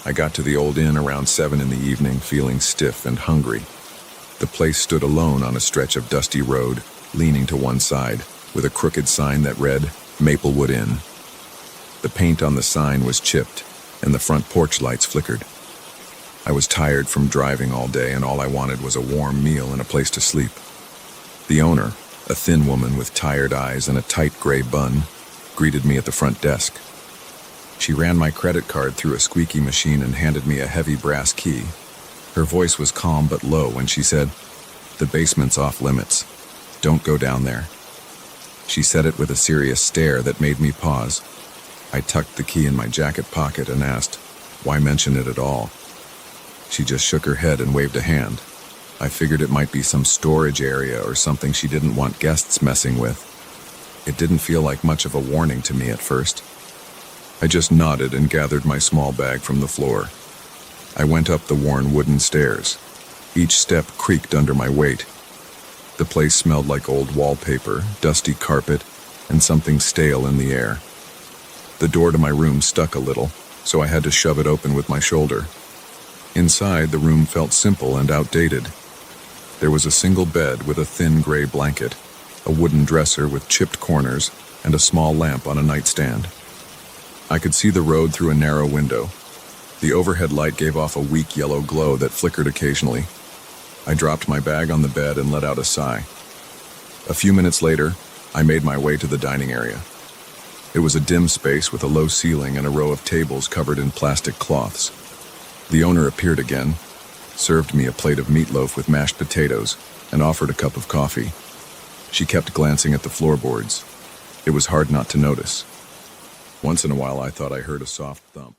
I got to the old inn around 7 in the evening, feeling stiff and hungry. The place stood alone on a stretch of dusty road, leaning to one side, with a crooked sign that read, Maplewood Inn. The paint on the sign was chipped, and the front porch lights flickered. I was tired from driving all day, and all I wanted was a warm meal and a place to sleep. The owner, a thin woman with tired eyes and a tight gray bun, greeted me at the front desk. She ran my credit card through a squeaky machine and handed me a heavy brass key. Her voice was calm but low when she said, "The basement's off limits. Don't go down there." She said it with a serious stare that made me pause. I tucked the key in my jacket pocket and asked, "Why mention it at all?" She just shook her head and waved a hand. I figured it might be some storage area or something she didn't want guests messing with. It didn't feel like much of a warning to me at first. I just nodded and gathered my small bag from the floor. I went up the worn wooden stairs. Each step creaked under my weight. The place smelled like old wallpaper, dusty carpet, and something stale in the air. The door to my room stuck a little, so I had to shove it open with my shoulder. Inside, the room felt simple and outdated. There was a single bed with a thin gray blanket, a wooden dresser with chipped corners, and a small lamp on a nightstand. I could see the road through a narrow window. The overhead light gave off a weak yellow glow that flickered occasionally. I dropped my bag on the bed and let out a sigh. A few minutes later, I made my way to the dining area. It was a dim space with a low ceiling and a row of tables covered in plastic cloths. The owner appeared again, served me a plate of meatloaf with mashed potatoes, and offered a cup of coffee. She kept glancing at the floorboards. It was hard not to notice. Once in a while, I thought I heard a soft thump.